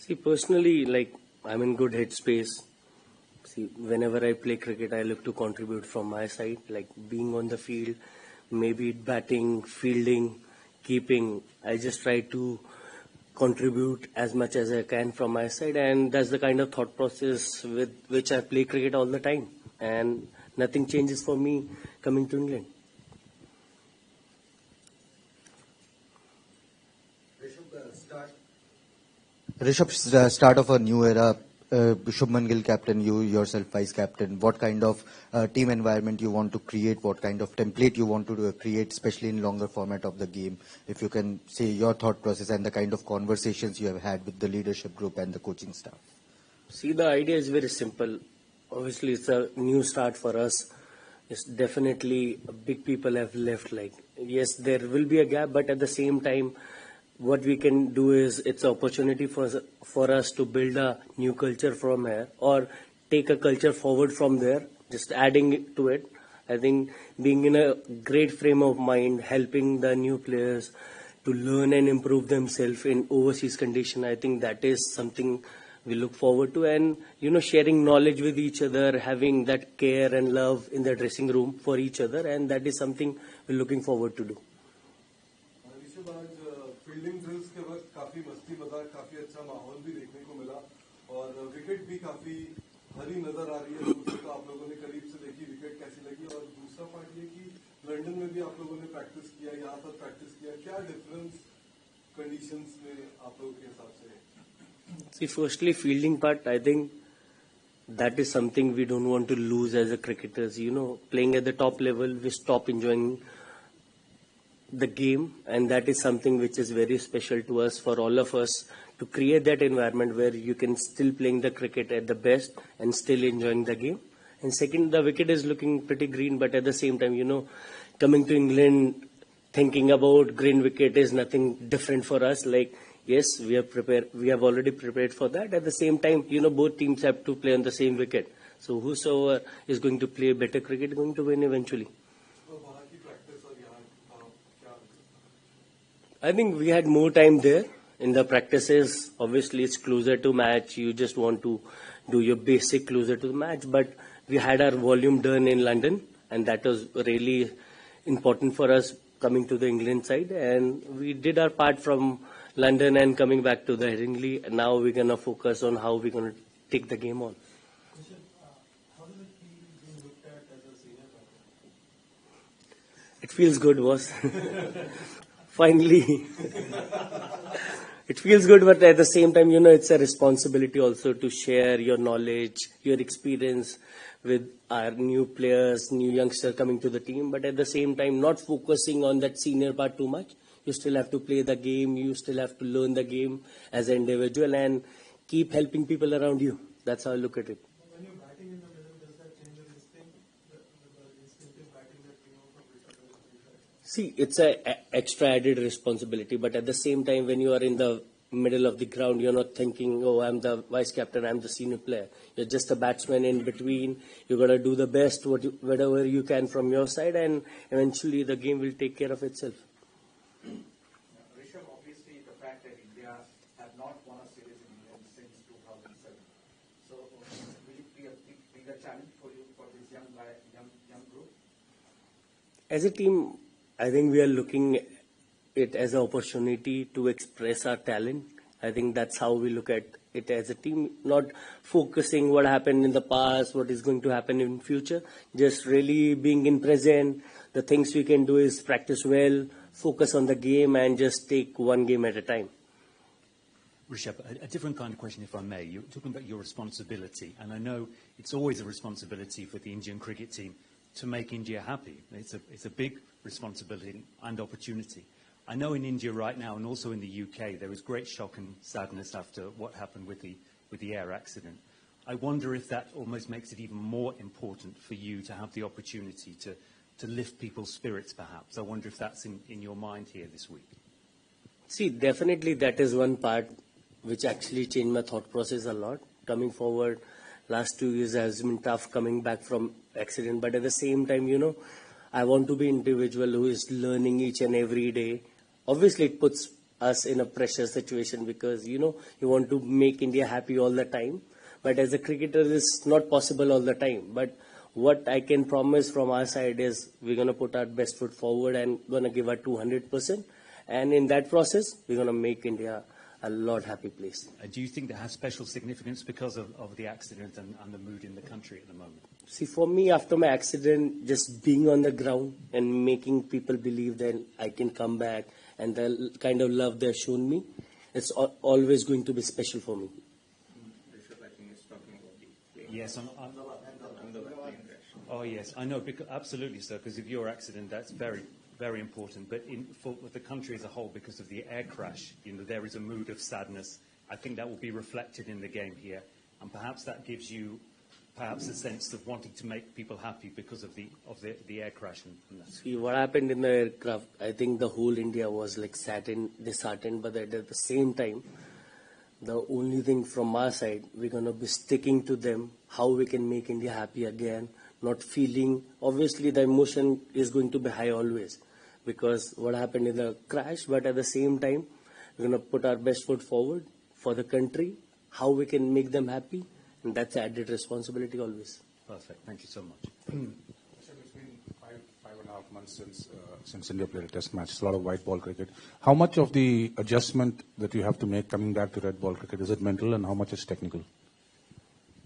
See, personally, like, I'm in good headspace. See, whenever I play cricket, I look to contribute from my side, like being on the field, maybe batting, fielding, keeping. I just try to contribute as much as I can from my side, and that's the kind of thought process with which I play cricket all the time. And nothing changes for me coming to England. Rishabh, start of a new era. Shubman Gill captain, you yourself vice captain. What kind of team environment you want to create? What kind of template you want to create, especially in longer format of the game? If you can say your thought process and the kind of conversations you have had with the leadership group and the coaching staff. See, the idea is very simple. Obviously, it's a new start for us. It's definitely big people have left. Like, yes, there will be a gap, but at the same time, what we can do is it's an opportunity for us to build a new culture from here or take a culture forward from there, just adding it to it. I think being in a great frame of mind, helping the new players to learn and improve themselves in overseas condition, I think that is something we look forward to. And, sharing knowledge with each other, having that care and love in the dressing room for each other, and that is something we're looking forward to do. Fielding drills के वक्त काफी मस्ती मजाक काफी अच्छा माहौल भी देखने को मिला और विकेट भी काफी हरी नजर आ रही है। दूसरे तो आप लोगों ने करीब से देखी, विकेट कैसी लगी? और दूसरा पार्ट ये कि लंदन में भी आप लोगों ने प्रैक्टिस किया, यहाँ पर प्रैक्टिस किया, क्या डिफरेंस कंडीशंस में आप लोगों के हिसाब से? See, firstly, fielding part, I think that is something we don't want to lose as a cricketers. Playing at the top level, we stop enjoying the game, and that is something which is very special to us, for all of us, to create that environment where you can still playing the cricket at the best and still enjoying the game. And second, the wicket is looking pretty green, but at the same time, coming to England, thinking about green wicket is nothing different for us. Like, yes, we have already prepared for that. At the same time, both teams have to play on the same wicket. So whosoever is going to play better cricket is going to win eventually. I think we had more time there in the practices. Obviously, it's closer to match. You just want to do your basic closer to the match. But we had our volume done in London, and that was really important for us coming to the England side. And we did our part from London and coming back to the Headingley. And now we're going to focus on how we're going to take the game on. How does it feel being looked at as a senior player? It feels good, boss. Finally, it feels good, but at the same time, it's a responsibility also to share your knowledge, your experience with our new players, new youngsters coming to the team. But at the same time, not focusing on that senior part too much. You still have to play the game. You still have to learn the game as an individual and keep helping people around you. That's how I look at it. When you're batting in the middle, does that change your instinct? The instinctive batting that we know from Rishabh? See, it's an extra added responsibility, but at the same time, when you are in the middle of the ground, you're not thinking, oh, I'm the vice captain, I'm the senior player. You're just a batsman in between. You've got to do the best, whatever you can from your side, and eventually the game will take care of itself. Rishabh, obviously, the fact that India have not won a series in England since 2007. So, will it be a bigger challenge for you, for this young group? As a team, I think we are looking at it as an opportunity to express our talent. I think that's how we look at it as a team, not focusing what happened in the past, what is going to happen in future, just really being in present. The things we can do is practice well, focus on the game, and just take one game at a time. Rishabh, a different kind of question, if I may. You're talking about your responsibility, and I know it's always a responsibility for the Indian cricket team to make India happy. It's a big responsibility and opportunity. I know in India right now, and also in the UK, there is great shock and sadness after what happened with the air accident. I wonder if that almost makes it even more important for you to have the opportunity to lift people's spirits, perhaps. I wonder if that's in your mind here this week. See, definitely that is one part which actually changed my thought process a lot. Coming forward, last 2 years has been tough coming back from accident, but at the same time, I want to be an individual who is learning each and every day. Obviously, it puts us in a pressure situation because you want to make India happy all the time. But as a cricketer, it's not possible all the time. But what I can promise from our side is we're going to put our best foot forward and going to give our 200%. And in that process, we're going to make India a lot happy place. Do you think that has special significance because of the accident and the mood in the country at the moment? See, for me, after my accident, just being on the ground and making people believe that I can come back and the kind of love they've shown me, it's always going to be special for me. Yes, oh yes, I know. Absolutely, sir. Because of your accident, that's very, very important. But for the country as a whole, because of the air crash, there is a mood of sadness. I think that will be reflected in the game here, and perhaps that gives you perhaps a sense of wanting to make people happy because of the air crash. See, what happened in the aircraft, I think the whole India was like disheartened, but at the same time, the only thing from our side, we're going to be sticking to them, how we can make India happy again, not feeling, obviously the emotion is going to be high always, because what happened in the crash, but at the same time, we're going to put our best foot forward for the country, how we can make them happy, and that's added responsibility always. Perfect. Thank you so much. It's been 5.5 months since India played a test match. It's a lot of white ball cricket. How much of the adjustment that you have to make coming back to red ball cricket, is it mental and how much is technical?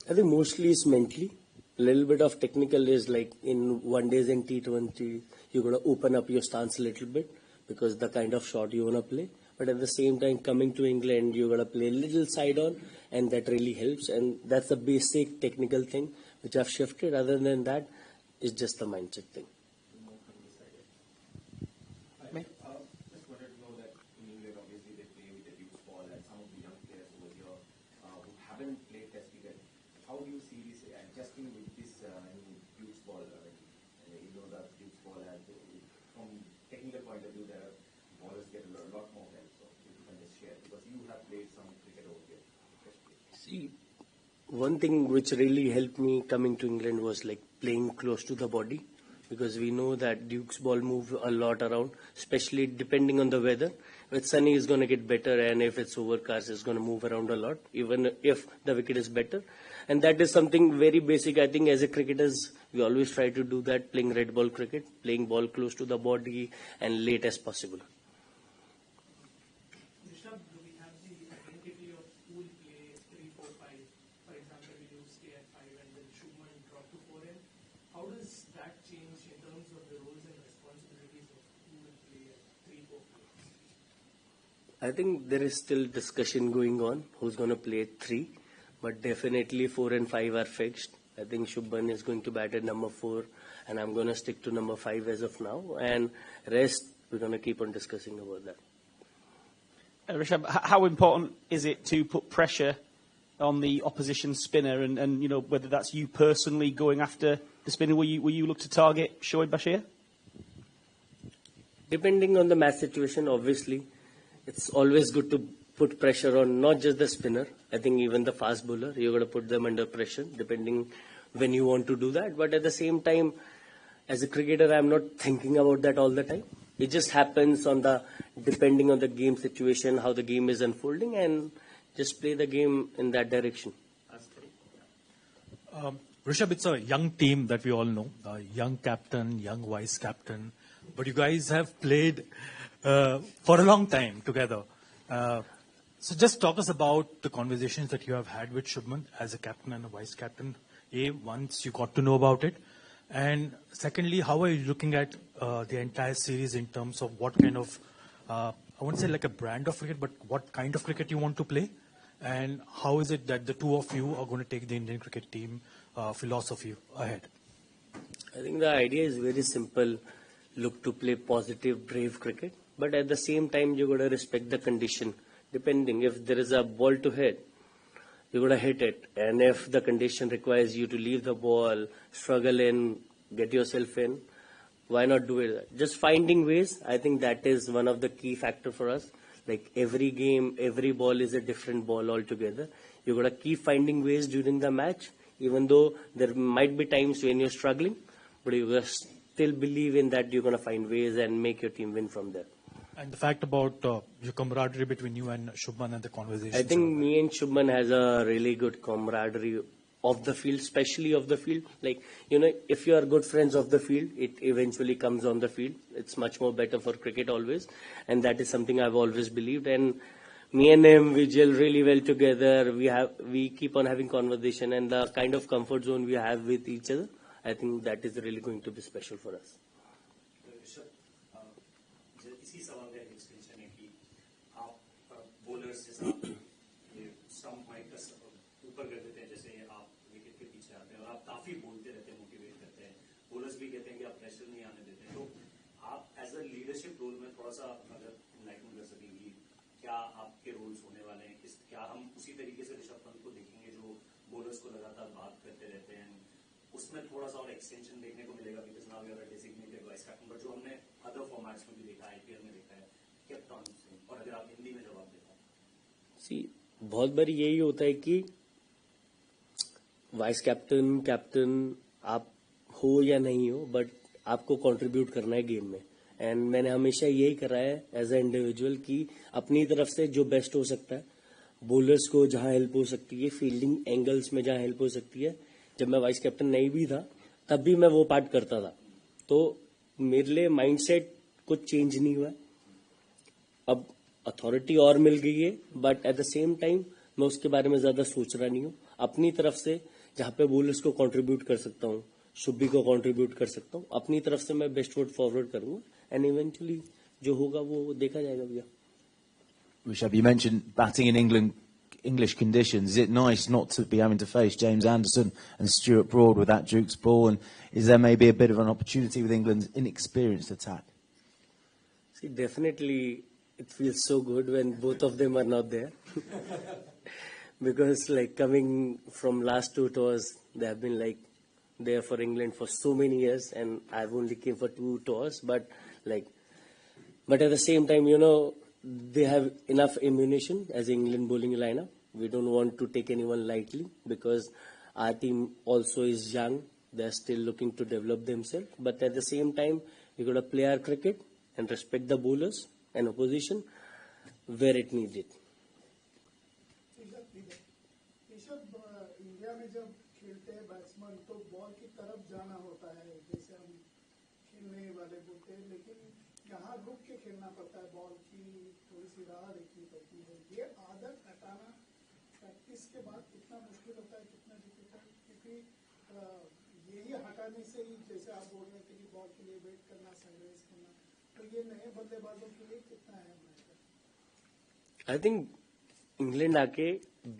I think mostly it's mentally. A little bit of technical is like in one days in T20, you're going to open up your stance a little bit because the kind of shot you want to play. But at the same time, coming to England, you're going to play a little side on, and that really helps. And that's the basic technical thing which I've shifted. Other than that, it's just the mindset thing. Just wanted to know that in England, obviously, they play with the Duke's ball, and some of the young players over here who haven't played Test cricket, how do you see this adjusting with this new Duke's ball? The Duke's ball, from technical point of view, the ballers get a lot more help. So if you can just share, because you have played some cricket over here. See, one thing which really helped me coming to England was like playing close to the body, because we know that Duke's ball move a lot around, especially depending on the weather. If it's sunny, it's going to get better, and if it's overcast, it's going to move around a lot, even if the wicket is better. And that is something very basic. I think as a cricketers, we always try to do that, playing red ball cricket, playing ball close to the body and late as possible. Rishabh, do we have the identity of pool play 3, 4, 5? For example, we do stay at 5 and then Shubman drop to 4 in. How does that change in terms of the roles and responsibilities of pool play at 3, 4, 5? I think there is still discussion going on who's going to play 3, but definitely 4 and 5 are fixed. I think Shubman is going to bat at number 4, and I'm going to stick to number 5 as of now. And rest, we're going to keep on discussing about that. Rishabh, how important is it to put pressure on the opposition spinner, and whether that's you personally going after the spinner? Will you look to target Shoaib Bashir? Depending on the match situation, obviously, it's always good to put pressure on not just the spinner. I think even the fast bowler, you're going to put them under pressure, depending when you want to do that. But at the same time, as a cricketer, I'm not thinking about that all the time. It just happens depending on the game situation, how the game is unfolding, and just play the game in that direction. Rishabh, it's a young team that we all know, a young captain, young vice captain, but you guys have played for a long time together. So just talk us about the conversations that you have had with Shubman as a captain and a vice captain, once you got to know about it. And secondly, how are you looking at the entire series in terms of what kind of, I won't say like a brand of cricket, but what kind of cricket you want to play? And how is it that the two of you are going to take the Indian cricket team philosophy ahead? I think the idea is very simple. Look to play positive, brave cricket. But at the same time, you've got to respect the condition. Depending, if there is a ball to hit, you've got to hit it. And if the condition requires you to leave the ball, struggle in, get yourself in, why not do it? Just finding ways, I think that is one of the key factors for us. Like every game, every ball is a different ball altogether. You've got to keep finding ways during the match, even though there might be times when you're struggling, but you've got to still believe in that you're going to find ways and make your team win from there. And the fact about your camaraderie between you and Shubman and the conversation. I think me and Shubman has a really good camaraderie of the field, especially of the field. Like, if you are good friends of the field, it eventually comes on the field. It's much more better for cricket always. And that is something I've always believed. And me and him, we gel really well together. We keep on having conversation, and the kind of comfort zone we have with each other, I think that is really going to be special for us. इसी सवाल का extension है कि आप bowlers जैसा ये stump mic का ऊपर कर देते हैं, जैसे आप विकेट के पीछे आते हैं और आप काफी बोलते रहते हैं, मोटिवेट करते हैं, बॉलर्स भी कहते हैं कि आप प्रेशर नहीं आने देते हैं, तो आप एज अ लीडरशिप रोल में थोड़ा सा अगर इनलाइटमेंट कर सकेंगी, क्या आपके रोल्स होने वाले हैं, क्या हम उसी तरीके से ऋषभ पंत को देखेंगे जो बॉलर्स को लगातार बात करते रहते हैं, उसमें थोड़ा सा और एक्सटेंशन देखने को मिलेगा, because now we are a designated vice captain, but जो हमने अदर फॉर्मेट्स में भी देखा, आईपीएल में देखा है, कैप्टन, और अगर आप हिंदी में जवाब देता बहुत बार यही होता है कि वाइस कैप्टन कैप्टन आप हो या नहीं हो, बट आपको कंट्रीब्यूट करना है गेम में. एंड मैंने हमेशा यही करा है एज ए इंडिविजुअल कि अपनी तरफ से जो बेस्ट हो सकता है, बॉलर्स को जहां हेल्प हो सकती है, फील्डिंग एंगल्स में जहां हेल्प हो सकती है. जब मैं वाइस कैप्टन नहीं भी था तब भी मैं वो पार्ट करता था. तो मेरे लिए माइंडसेट कुछ चेंज नहीं हुआ. अब अथॉरिटी और मिल गई है, but at the same time मैं उसके बारे में ज्यादा सोच रहा नहीं हूँ. अपनी तरफ से जहां पे बॉलर्स को कंट्रीब्यूट कर सकता हूँ, शुभी को कंट्रीब्यूट कर सकता हूँ, अपनी तरफ से मैं बेस्ट फुट फॉरवर्ड करूंगा. एंड इवेंचुअली जो होगा वो देखा जाएगा भैया. Rishabh, you mentioned batting in English conditions. Is it nice not to be having to face James Anderson and Stuart Broad with that Duke's ball? And is there maybe a bit of an opportunity with England's inexperienced attack? See, definitely it feels so good when both of them are not there. Because like coming from last two tours, they have been like there for England for so many years, and I've only came for 2 tours. But at the same time, they have enough ammunition as England bowling lineup. We don't want to take anyone lightly because our team also is young. They're still looking to develop themselves. But at the same time, we got to play our cricket and respect the bowlers and opposition where it needs it. India में जब खेलते हैं batsman तो ball की तरफ जाना होता है, जैसे हम खेलने वाले बोलते हैं, लेकिन यहाँ रुक के खेलना पड़ता है, बॉल की थोड़ी सी राह देखनी पड़ती है. ये आदत हटाना प्रैक्टिस के बाद कितना मुश्किल होता है, कितना डिफिकल्ट, क्योंकि यही हटाने से ही जैसे आप बोल रहे थे कि बॉल के लिए वेट करना, सनराइज करना, तो ये नए बल्लेबाजों के लिए कितना है? आई थिंक इंग्लैंड आके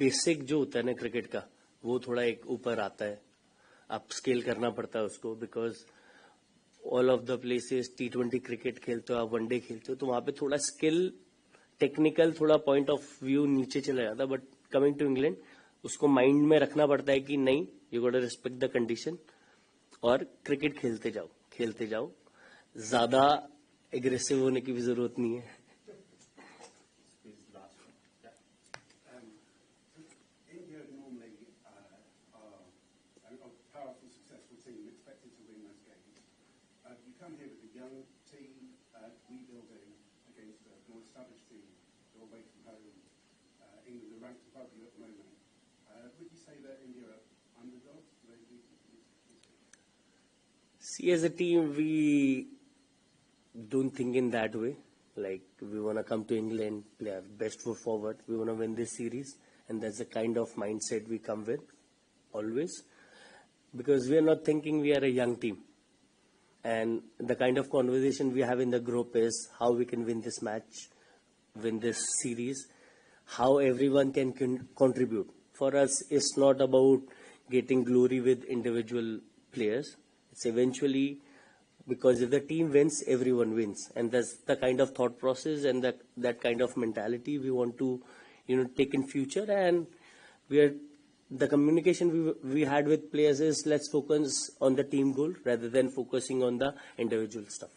बेसिक जो होता है ना क्रिकेट का, वो थोड़ा एक ऊपर आता है. आप स्केल करना पड़ता है उसको, because all of the places T20 cricket खेलते हो, आप वनडे खेलते हो, तो वहां पे थोड़ा स्किल, टेक्निकल, थोड़ा पॉइंट ऑफ व्यू नीचे चला जाता है. बट कमिंग टू इंग्लैंड, उसको माइंड में रखना पड़ता है कि नहीं, you got to respect the condition और क्रिकेट खेलते जाओ. ज्यादा एग्रेसिव होने की भी जरूरत नहीं है. See, as a team, we don't think in that way. Like, we want to come to England, play our best foot forward. We want to win this series. And that's the kind of mindset we come with, always. Because we are not thinking we are a young team. And the kind of conversation we have in the group is how we can win this match, win this series, how everyone can contribute. For us, it's not about getting glory with individual players. It's eventually, because if the team wins, everyone wins. And that's the kind of thought process and that kind of mentality we want to, take in future. And the communication we had with players is let's focus on the team goal rather than focusing on the individual stuff.